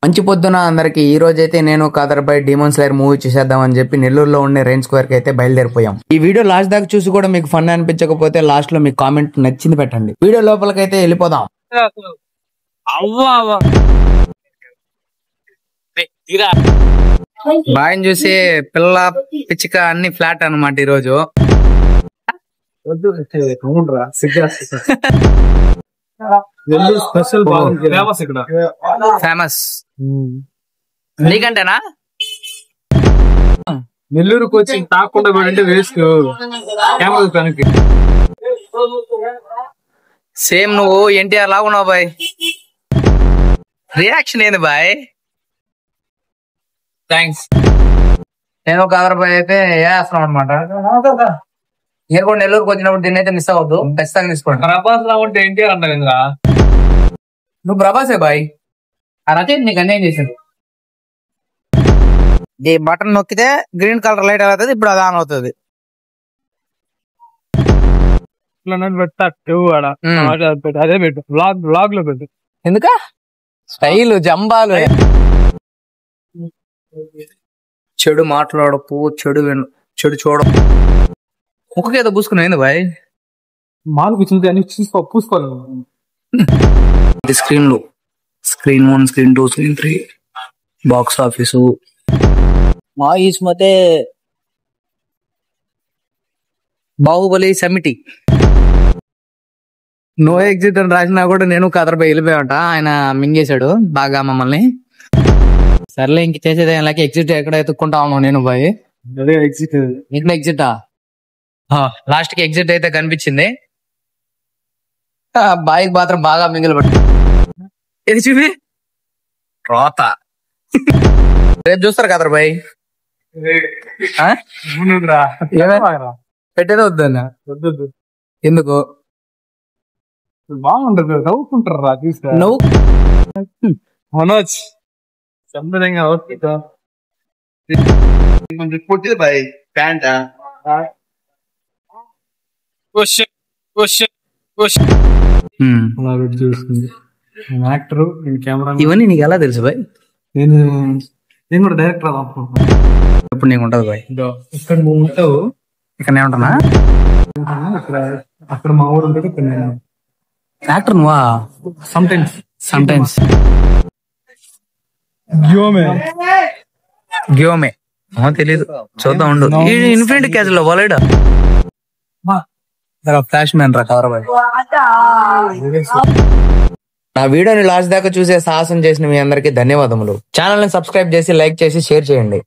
మంచి పొద్దున అందరికి ఈ రోజు అయితే నేను కాదర్ బై డీమన్ స్లేయర్ మూవీ చూసేద్దామని చెప్పి నెల్లూరులో ఉండే రేంజ్ స్క్వేర్ కి అయితే బయలుదేరిపోయాం. ఈ వీడియో లాస్ట్ దాకా చూసి కూడా మీకు ఫన్ అనిపించకపోతే లాస్ట్ లో మీకు కామెంట్ నచ్చింది పెట్టండి. వీడియో లోపలికైతే వెళ్ళిపోదాం. బాయ్ చూసి పిల్ల పిచ్చిక అన్ని ఫ్లాట్ అన్నమాట ఈ రోజు. ఫేమస్ నీకంటేనా? నెల్లూరుకి వచ్చి తాకుండా పడింటే వేస్ట్. సేమ్ నువ్వు ఎన్టీఆర్ లాగా ఉన్నావు బాయ్. రియాక్షన్ ఏంది బాయ్? థ్యాంక్స్. నేను కాదర్ బాయ్ అయితే వేస్తున్నాం అనమాట. నేను కూడా నెల్లూరుకి వచ్చినప్పుడు దీన్ని అయితే మిస్ అవ్వద్దు, ఖచ్చితంగా తీసుకోండి. ప్రభాస్ లా ఉంటే ఎన్టీఆర్ అంటావు ఇంకా. నువ్వు ప్రభాసే బాయ్. ఆ రచయిత నీకు అన్యాయం చేసింది. ఈ బటన్ నొక్కితే గ్రీన్ కలర్ లైట్ అవుతుంది, ఇప్పుడు అది ఆన్ అవుతుంది. అదే పెట్టు, బ్లాగ్ లో పెట్టు. ఎందుక స్టైల్ జంబాలు. చెడు మాట్లాడకు, చెడు చెడు చూడ. ముఖకి ఏదో పూసుకున్నాయింది బాయ్. మాకు అన్ని పూసుకోవాలి. స్క్రీన్లు screen 1, screen 2, screen 3, box office इसमध्ये బాహుబలి సమిటి. నో ఎగ్జిట్ అని రాసినా కూడా నేను కాదర్ బై వెళ్ళిపోయాట. ఆయన మింగేశాడు బాగా మమ్మల్ని. సర్లే ఇంక చేసేది ఆయనకి ఎగ్జిట్ ఎక్కడ ఎత్తుక్కుంటా ఉన్నావు నేను బాయ్. ఎగ్జిట్ ఇంట్లో ఎగ్జిటా? లాస్ట్ కి ఎగ్జిట్ అయితే కనిపించింది. బాయ్కి మాత్రం బాగా మింగిలి ఇది చూపి రోత. రేపు చూస్తారు కాదర్ బాయ్. పెట్టేదే వద్దన్న. వద్దు, ఎందుకు? బాగుంటది, నవ్వుకుంటారా చూస్తా. నువ్వు మనోజ్ సంబరంగా కొంచెం కొట్టింది బాయ్ ప్యాంట్. చూస్తుంది యాక్టర్, కెమెరా. ఇవన్నీ నీకు ఎలా తెలుసు బాయ్? నేను కూడా డైరెక్టర్ అనుకుంటున్నాను. ఇప్పుడు నీకు ఉంటది బాయ్. ఇక్కడ నువ్వు ఉంటావు, ఇక్కడ ఉంటున్నా. అక్కడ మా ఊరు ఉంటుంది, ఇక్కడ నేను యాక్టర్ నువ్వా? సమ్టైమ్స్ గియోమే తెలీదు, చూద్దాం ఉండు. ఇన్ఫినిటీ క్యాజ్ లో వాలేడా ఫ్లాష్ మ్యాన్ రా కవర్ బాయ్. నా వీడియోని లాస్ట్ దాకా చూసే సాహసం చేసిన మీ అందరికీ ధన్యవాదములు. ఛానల్ ని సబ్స్క్రైబ్ చేసి, లైక్ చేసి, షేర్ చేయండి.